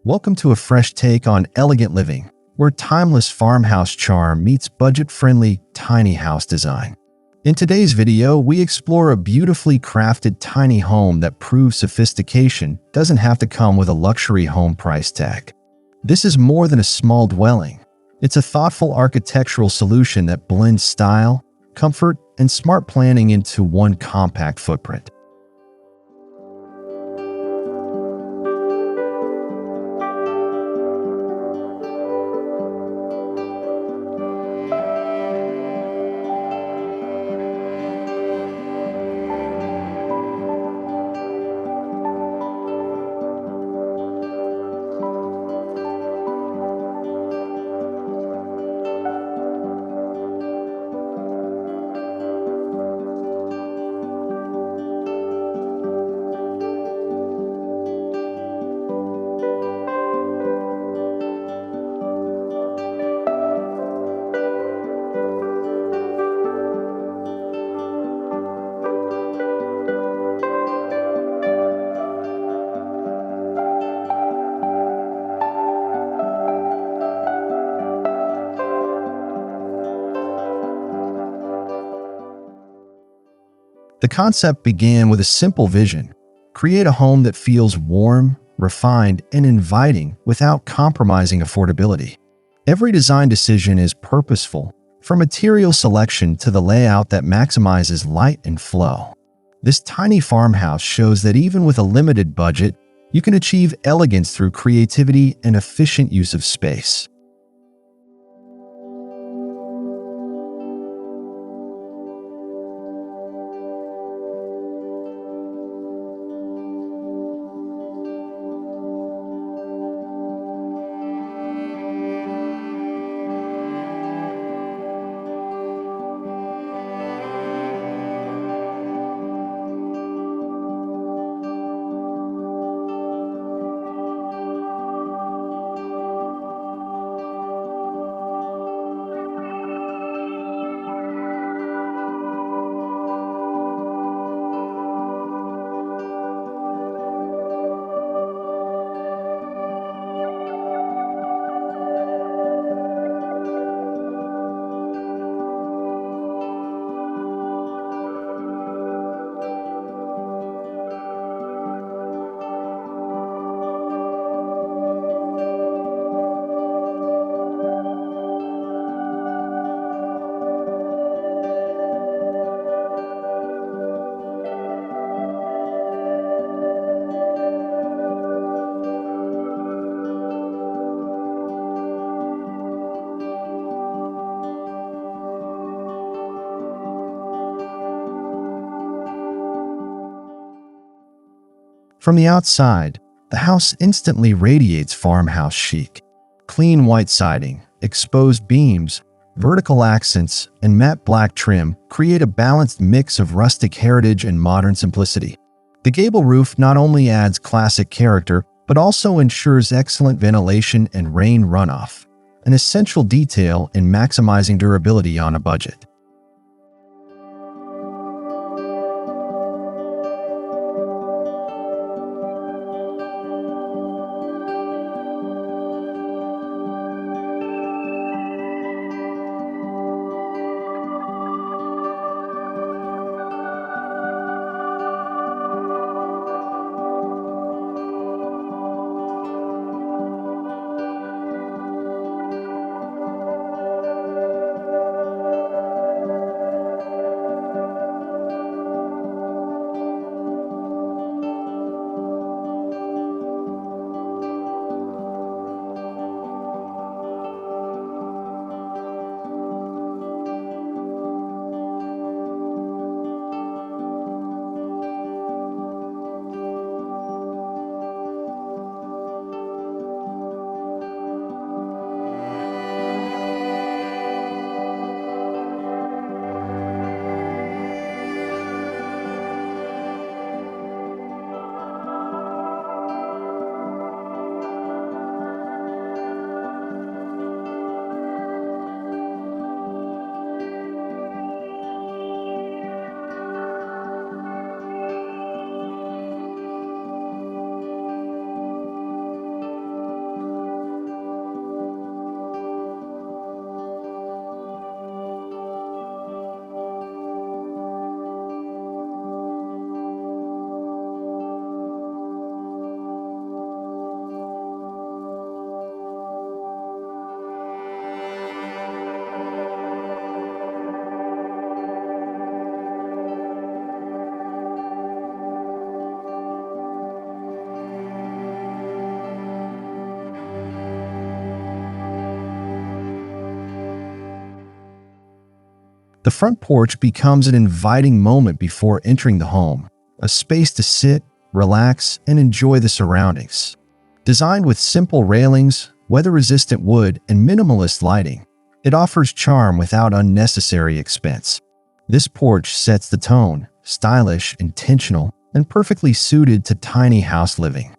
Welcome to a fresh take on elegant living, where timeless farmhouse charm meets budget-friendly tiny house design. In today's video, we explore a beautifully crafted tiny home that proves sophistication doesn't have to come with a luxury home price tag. This is more than a small dwelling. It's a thoughtful architectural solution that blends style, comfort, and smart planning into one compact footprint. The concept began with a simple vision: create a home that feels warm, refined, and inviting without compromising affordability. Every design decision is purposeful, from material selection to the layout that maximizes light and flow. This tiny farmhouse shows that even with a limited budget, you can achieve elegance through creativity and efficient use of space. From the outside, the house instantly radiates farmhouse chic. Clean white siding, exposed beams, vertical accents, and matte black trim create a balanced mix of rustic heritage and modern simplicity. The gable roof not only adds classic character, but also ensures excellent ventilation and rain runoff, an essential detail in maximizing durability on a budget. The front porch becomes an inviting moment before entering the home, a space to sit, relax, and enjoy the surroundings. Designed with simple railings, weather-resistant wood, and minimalist lighting, it offers charm without unnecessary expense. This porch sets the tone, stylish, intentional, and perfectly suited to tiny house living.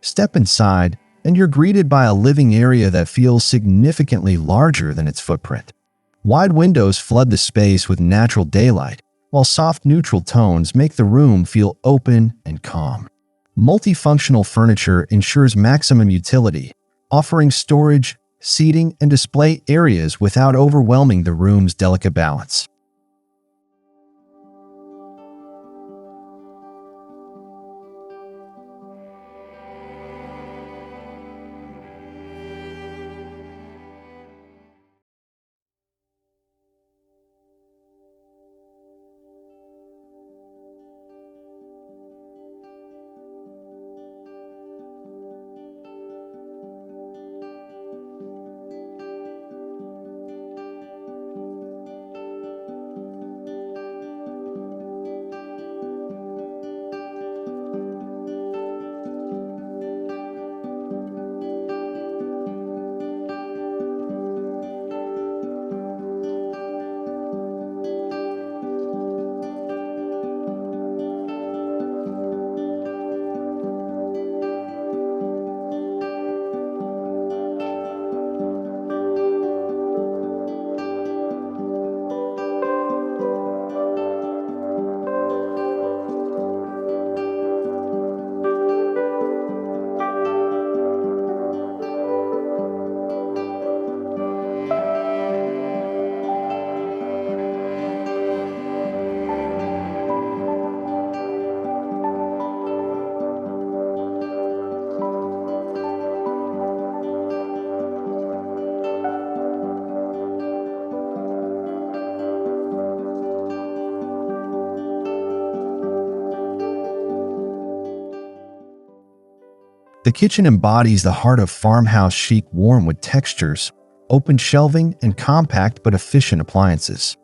Step inside, and you're greeted by a living area that feels significantly larger than its footprint. Wide windows flood the space with natural daylight, while soft neutral tones make the room feel open and calm. Multifunctional furniture ensures maximum utility, offering storage, seating, and display areas without overwhelming the room's delicate balance. The kitchen embodies the heart of farmhouse chic, warm with textures, open shelving, and compact but efficient appliances.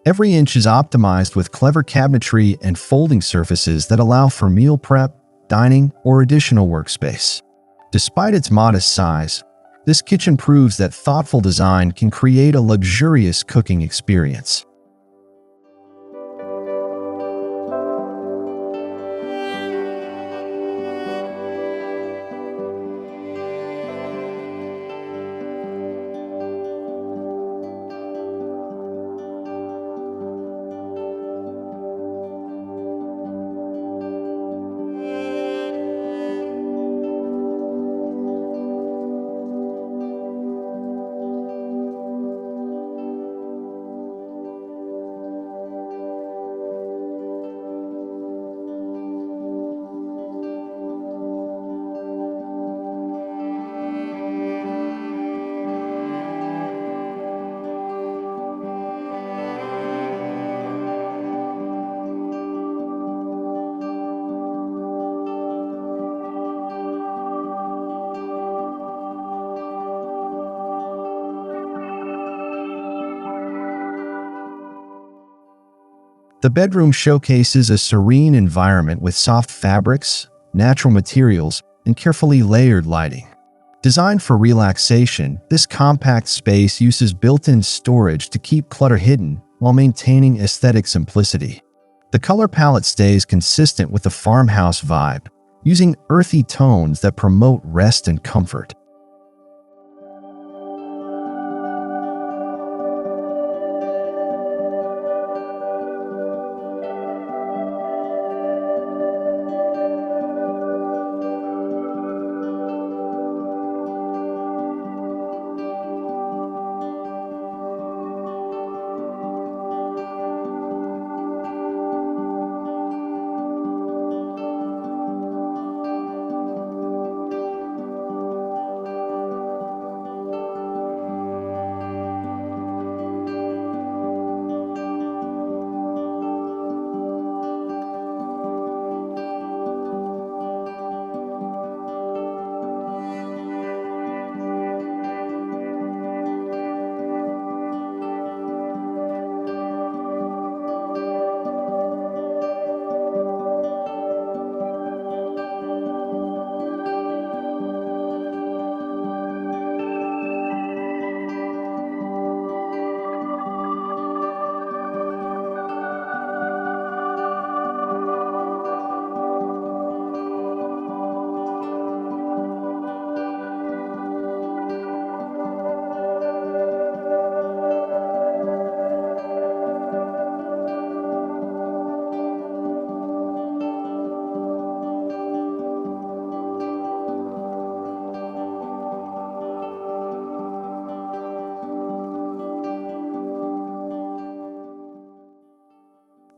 Every inch is optimized with clever cabinetry and folding surfaces that allow for meal prep, dining, or additional workspace. Despite its modest size, this kitchen proves that thoughtful design can create a luxurious cooking experience. The bedroom showcases a serene environment with soft fabrics, natural materials, and carefully layered lighting. Designed for relaxation, this compact space uses built-in storage to keep clutter hidden while maintaining aesthetic simplicity. The color palette stays consistent with the farmhouse vibe, using earthy tones that promote rest and comfort.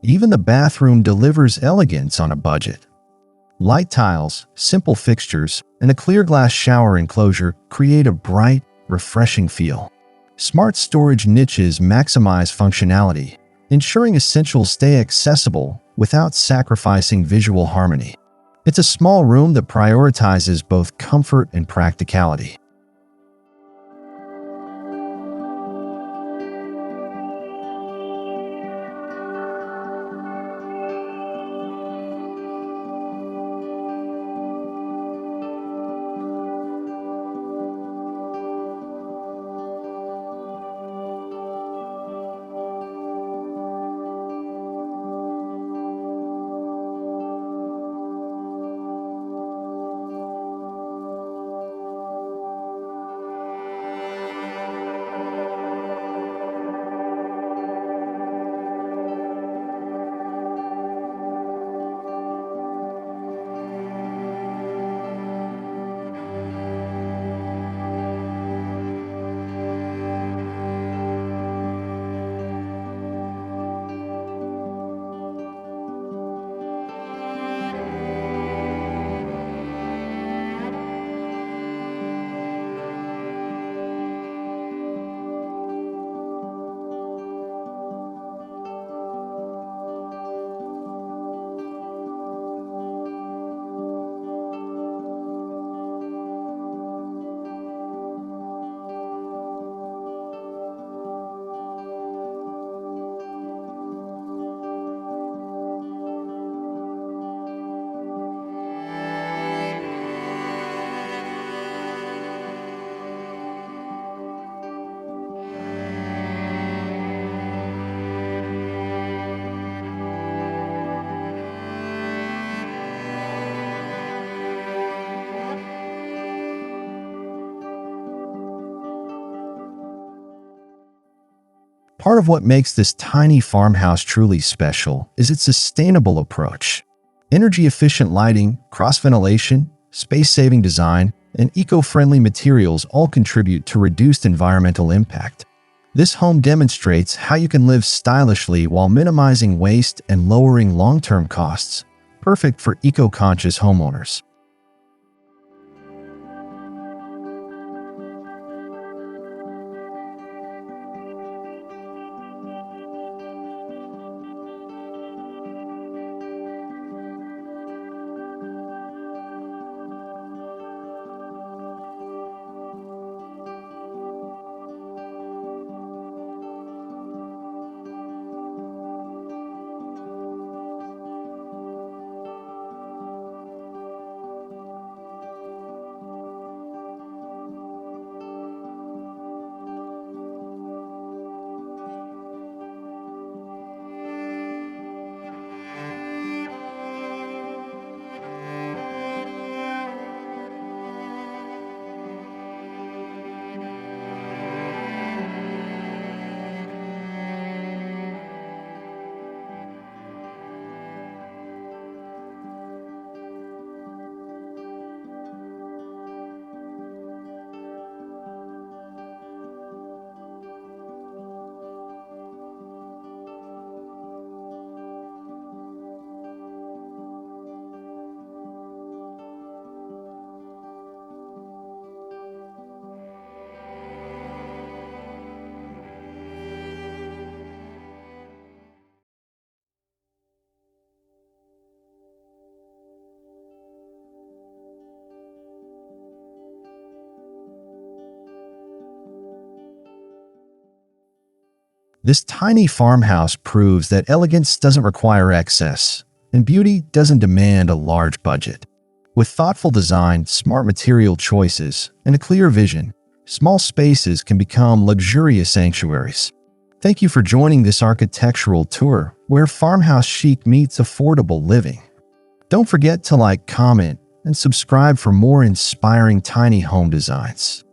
Even the bathroom delivers elegance on a budget. Light tiles, simple fixtures, and a clear glass shower enclosure create a bright, refreshing feel. Smart storage niches maximize functionality, ensuring essentials stay accessible without sacrificing visual harmony. It's a small room that prioritizes both comfort and practicality. Part of what makes this tiny farmhouse truly special is its sustainable approach. Energy-efficient lighting, cross-ventilation, space-saving design, and eco-friendly materials all contribute to reduced environmental impact. This home demonstrates how you can live stylishly while minimizing waste and lowering long-term costs, perfect for eco-conscious homeowners. This tiny farmhouse proves that elegance doesn't require excess, and beauty doesn't demand a large budget. With thoughtful design, smart material choices, and a clear vision, small spaces can become luxurious sanctuaries. Thank you for joining this architectural tour where farmhouse chic meets affordable living. Don't forget to like, comment, and subscribe for more inspiring tiny home designs.